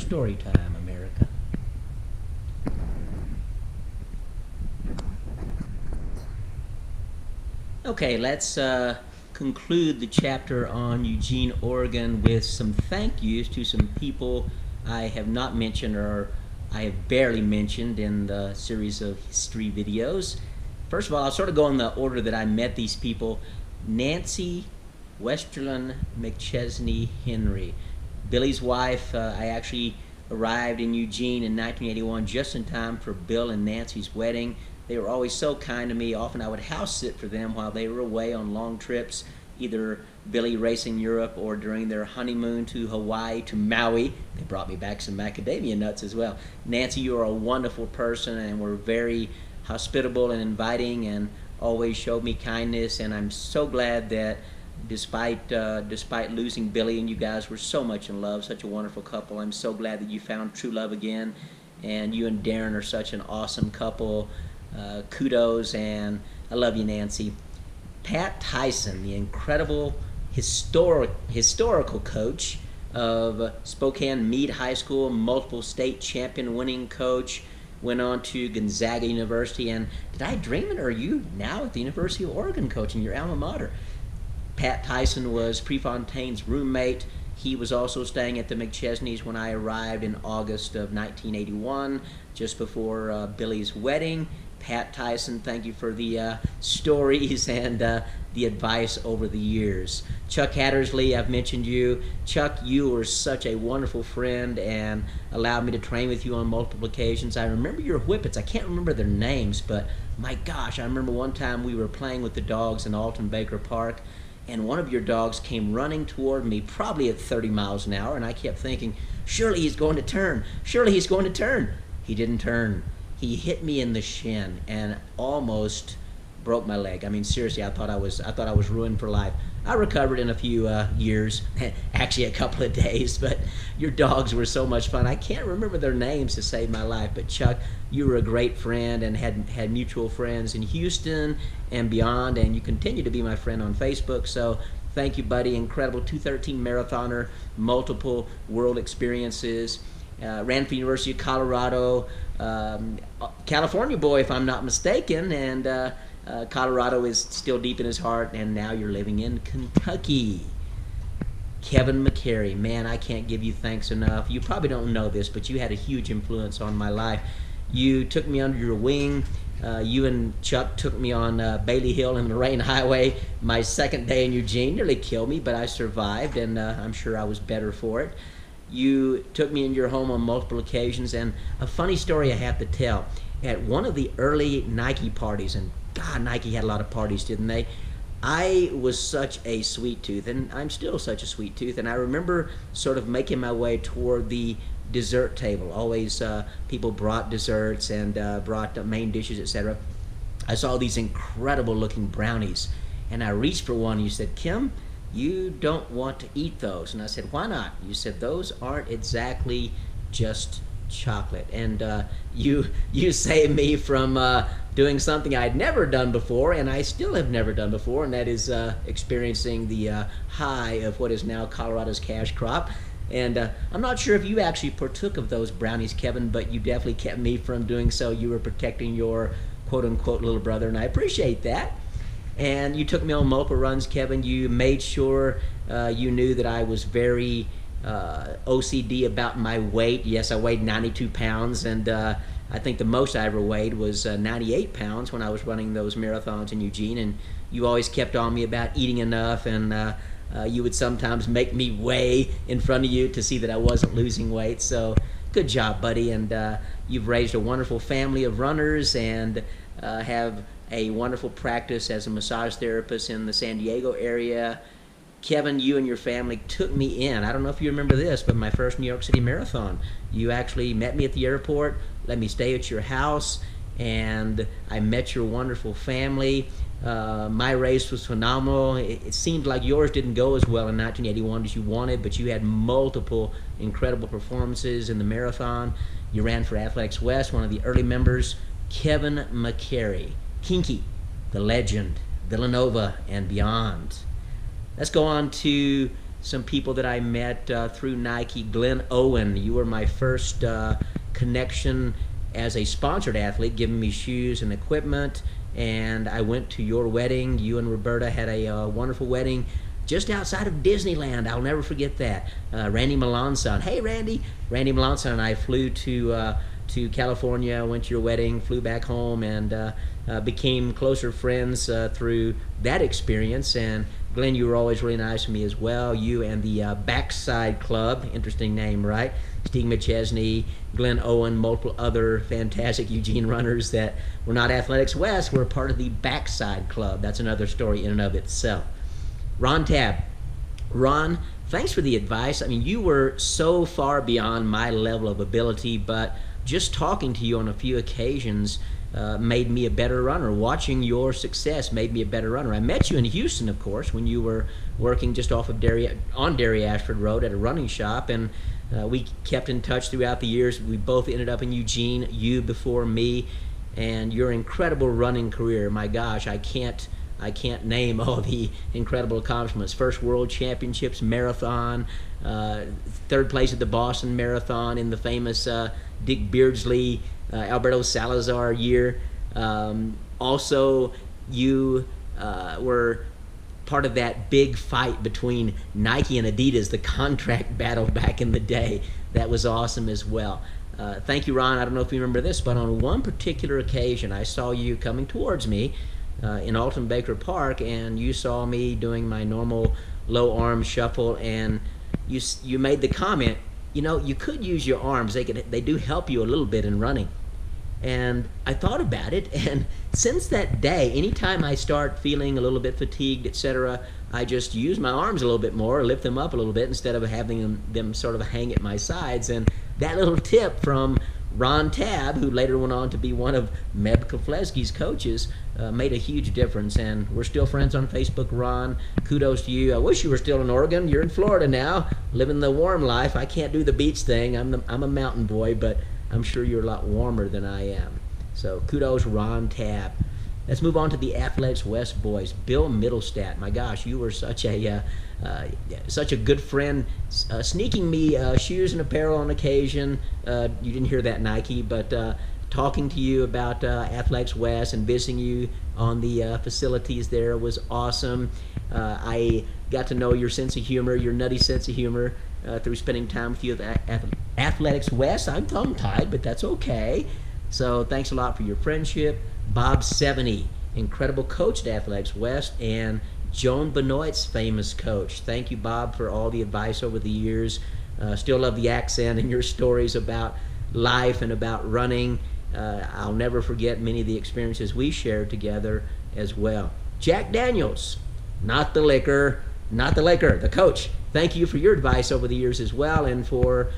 story time, America. Okay, let's conclude the chapter on Eugene, Oregon with some thank yous to some people I have not mentioned or I have barely mentioned in the series of history videos. First of all, I'll sort of go in the order that I met these people. Nancy Westerlin McChesney Henry, Billy's wife. I actually arrived in Eugene in 1981 just in time for Bill and Nancy's wedding. They were always so kind to me. Often I would house sit for them while they were away on long trips, either Billy racing Europe or during their honeymoon to Hawaii, to Maui. They brought me back some macadamia nuts as well. Nancy, you are a wonderful person and were very hospitable and inviting and always showed me kindness, and I'm so glad that despite losing Billy, and you guys were so much in love, such a wonderful couple, I'm so glad that you found true love again, and you and Darren are such an awesome couple. Kudos, and I love you, Nancy. Pat Tyson, the incredible historical coach of Spokane Meade High School, multiple state champion winning coach, went on to Gonzaga University, and did I dream it, or are you now at the University of Oregon coaching your alma mater? Pat Tyson was Prefontaine's roommate. He was also staying at the McChesneys when I arrived in August of 1981, just before Billy's wedding. Pat Tyson, thank you for the stories and the advice over the years. Chuck Hattersley, I've mentioned you. Chuck, you were such a wonderful friend and allowed me to train with you on multiple occasions. I remember your whippets. I can't remember their names, but my gosh, I remember one time we were playing with the dogs in Alton Baker Park, and one of your dogs came running toward me, probably at 30 miles an hour, and I kept thinking, surely he's going to turn. Surely he's going to turn. He didn't turn. He hit me in the shin and almost broke my leg. I mean, seriously, I thought I was ruined for life. I recovered in a few years, actually a couple of days, but your dogs were so much fun. I can't remember their names to save my life, but Chuck, you were a great friend and had mutual friends in Houston and beyond, and you continue to be my friend on Facebook, so thank you, buddy. Incredible 213 marathoner, multiple world experiences. Ran for University of Colorado, California boy, if I'm not mistaken, and Colorado is still deep in his heart, and now you're living in Kentucky. Kevin McCary, man, I can't give you thanks enough. You probably don't know this, but you had a huge influence on my life. You took me under your wing. You and Chuck took me on Bailey Hill and Lorraine Highway. My second day in Eugene nearly killed me, but I survived, and I'm sure I was better for it. You took me in your home on multiple occasions, and a funny story I have to tell. At one of the early Nike parties, and God, Nike had a lot of parties, didn't they? I was such a sweet tooth, and I'm still such a sweet tooth, and I remember sort of making my way toward the dessert table. Always people brought desserts and brought main dishes, etc. I saw these incredible looking brownies, and I reached for one, and you said, Kim, you don't want to eat those. And I said, why not? You said, those aren't exactly just chocolate. And you saved me from doing something I'd never done before, and I still have never done before, and that is experiencing the high of what is now Colorado's cash crop. And I'm not sure if you actually partook of those brownies, Kevin, but you definitely kept me from doing so. You were protecting your quote-unquote little brother, and I appreciate that. And you took me on multiple runs, Kevin. You made sure you knew that I was very OCD about my weight. Yes, I weighed 92 pounds, and I think the most I ever weighed was 98 pounds when I was running those marathons in Eugene. And you always kept on me about eating enough, and you would sometimes make me weigh in front of you to see that I wasn't losing weight. So good job, buddy. And you've raised a wonderful family of runners and have a wonderful practice as a massage therapist in the San Diego area. Kevin, you and your family took me in. I don't know if you remember this, but my first New York City Marathon, you actually met me at the airport, let me stay at your house, and I met your wonderful family. My race was phenomenal. It seemed like yours didn't go as well in 1981 as you wanted, but you had multiple incredible performances in the marathon. You ran for Athletics West, one of the early members. Kevin McCary, Kinky, the legend, Villanova, and beyond. Let's go on to some people that I met through Nike. Glenn Owen, you were my first connection as a sponsored athlete, giving me shoes and equipment. And I went to your wedding. You and Roberta had a wonderful wedding just outside of Disneyland. I'll never forget that. Randy Melanson. Hey, Randy. Randy Melanson and I flew to California, went to your wedding, flew back home, and became closer friends through that experience. And Glenn, you were always really nice to me as well. You and the Backside Club, interesting name, right? Steve McChesney, Glenn Owen, multiple other fantastic Eugene runners that were not Athletics West, were part of the Backside Club. That's another story in and of itself. Ron Tabb. Ron, thanks for the advice. I mean, you were so far beyond my level of ability, but just talking to you on a few occasions made me a better runner. Watching your success made me a better runner. I met you in Houston, of course, when you were working just off of Derry Ashford Road at a running shop, and we kept in touch throughout the years. We both ended up in Eugene, you before me, and your incredible running career. My gosh, I can't name all the incredible accomplishments. First World Championships marathon, third place at the Boston Marathon in the famous Dick Beardsley, Alberto Salazar year. Also, you were part of that big fight between Nike and Adidas, the contract battle back in the day. That was awesome as well. Thank you, Ron. I don't know if you remember this, but on one particular occasion, I saw you coming towards me in Alton Baker Park, and you saw me doing my normal low arm shuffle, and you made the comment, you know, you could use your arms. They do help you a little bit in running. And I thought about it, and since that day, anytime I start feeling a little bit fatigued, etc., I just use my arms a little bit more, lift them up a little bit, instead of having them sort of hang at my sides. And that little tip from Ron Tabb, who later went on to be one of Meb Keflezighi's coaches, made a huge difference. And we're still friends on Facebook, Ron. Kudos to you. I wish you were still in Oregon. You're in Florida now, living the warm life. I can't do the beach thing. I'm a mountain boy, but I'm sure you're a lot warmer than I am. So kudos, Ron Tabb. Let's move on to the Athletics West boys. Bill Middlestat. My gosh, you were such a good friend, sneaking me shoes and apparel on occasion. You didn't hear that, Nike, but talking to you about Athletics West and visiting you on the facilities there was awesome. I got to know your sense of humor, your nutty sense of humor, through spending time with you at Athletics West. I'm tongue-tied, but that's okay. So thanks a lot for your friendship. Bob Seveny, incredible coach at Athletics West, and Joan Benoit's famous coach. Thank you, Bob, for all the advice over the years. Still love the accent and your stories about life and about running. I'll never forget many of the experiences we shared together as well. Jack Daniels, not the liquor, the coach. Thank you for your advice over the years as well, and for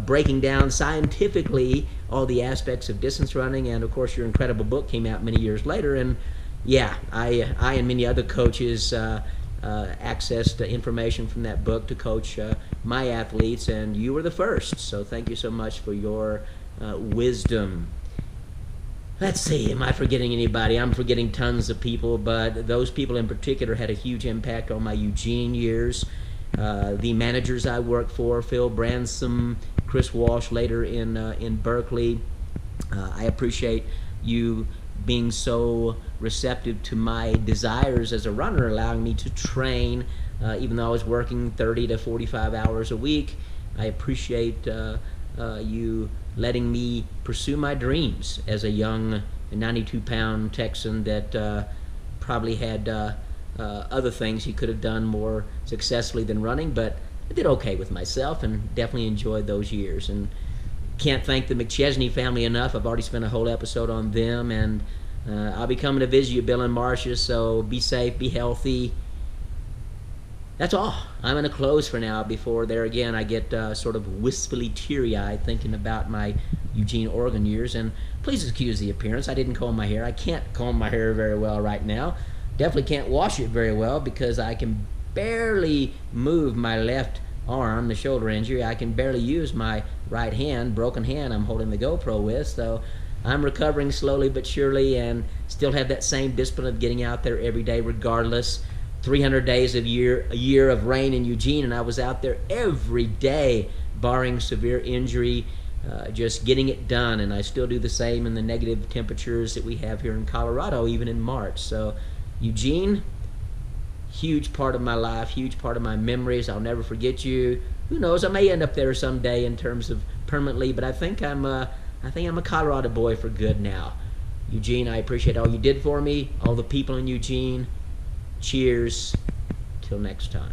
breaking down scientifically all the aspects of distance running. And of course, your incredible book came out many years later, and yeah, I and many other coaches accessed information from that book to coach my athletes, and you were the first. So thank you so much for your wisdom. Let's see, am I forgetting anybody? I'm forgetting tons of people, but those people in particular had a huge impact on my Eugene years. The managers I worked for, Phil Bransom, Chris Walsh later in Berkeley. I appreciate you being so receptive to my desires as a runner, allowing me to train, even though I was working 30 to 45 hours a week. I appreciate you letting me pursue my dreams as a young 92-pound Texan that probably had other things he could have done more successfully than running, but I did okay with myself and definitely enjoyed those years. And can't thank the McChesney family enough. I've already spent a whole episode on them, and I'll be coming to visit you, Bill and Marcia, so be safe, be healthy. That's all. I'm going to close for now. Before there again, I get sort of wistfully teary-eyed thinking about my Eugene, Oregon years, and please excuse the appearance. I didn't comb my hair. I can't comb my hair very well right now. Definitely can't wash it very well because I can barely move my left arm, the shoulder injury. I can barely use my right hand, broken hand I'm holding the GoPro with, so I'm recovering slowly but surely and still have that same discipline of getting out there every day regardless. 300 days a year of rain in Eugene, and I was out there every day, barring severe injury, just getting it done. And I still do the same in the negative temperatures that we have here in Colorado, even in March. So Eugene, huge part of my life, huge part of my memories. I'll never forget you. Who knows, I may end up there someday in terms of permanently, but I think I'm a Colorado boy for good now. Eugene, I appreciate all you did for me, all the people in Eugene. Cheers. Till next time.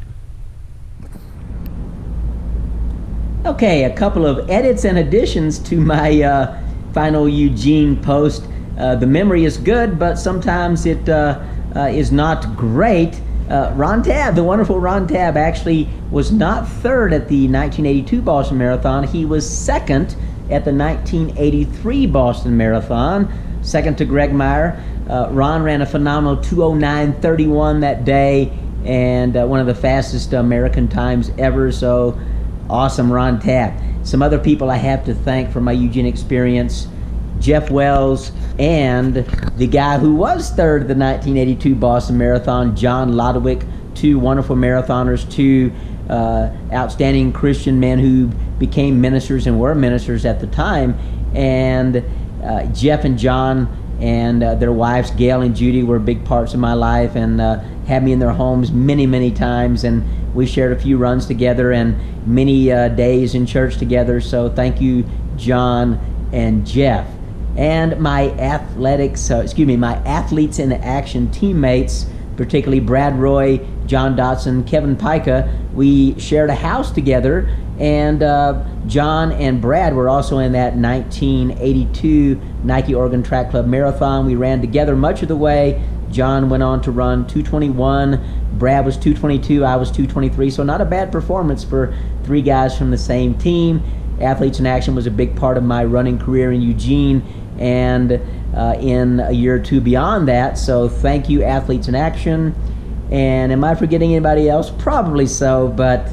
Okay, a couple of edits and additions to my final Eugene post. The memory is good, but sometimes it is not great. Ron Tabb, the wonderful Ron Tabb, actually was not third at the 1982 Boston Marathon. He was second at the 1983 Boston Marathon, second to Greg Meyer. Ron ran a phenomenal 2:09:31 that day, and one of the fastest American times ever. So awesome, Ron Tabb. Some other people I have to thank for my Eugene experience: Jeff Wells, and the guy who was third at the 1982 Boston Marathon, John Lodowick, two wonderful marathoners, two outstanding Christian men who became ministers and were ministers at the time. And Jeff and John and their wives, Gail and Judy, were big parts of my life and had me in their homes many, many times. And we shared a few runs together and many days in church together. So thank you, John and Jeff. And my athletes in action teammates, particularly Brad Roy, John Dotson, Kevin Pica. We shared a house together, and John and Brad were also in that 1982 Nike Oregon Track Club Marathon. We ran together much of the way. John went on to run 2:21, Brad was 2:22, I was 2:23, so not a bad performance for three guys from the same team. Athletes in Action was a big part of my running career in Eugene and in a year or two beyond that. So thank you, Athletes in Action. And am I forgetting anybody else? Probably so, but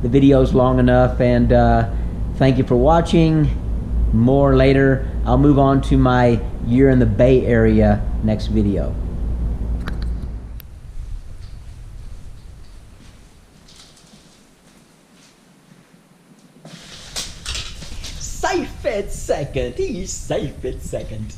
the video's long enough, and thank you for watching. More later. I'll move on to my year in the Bay Area next video. Safe at second. He's safe at second.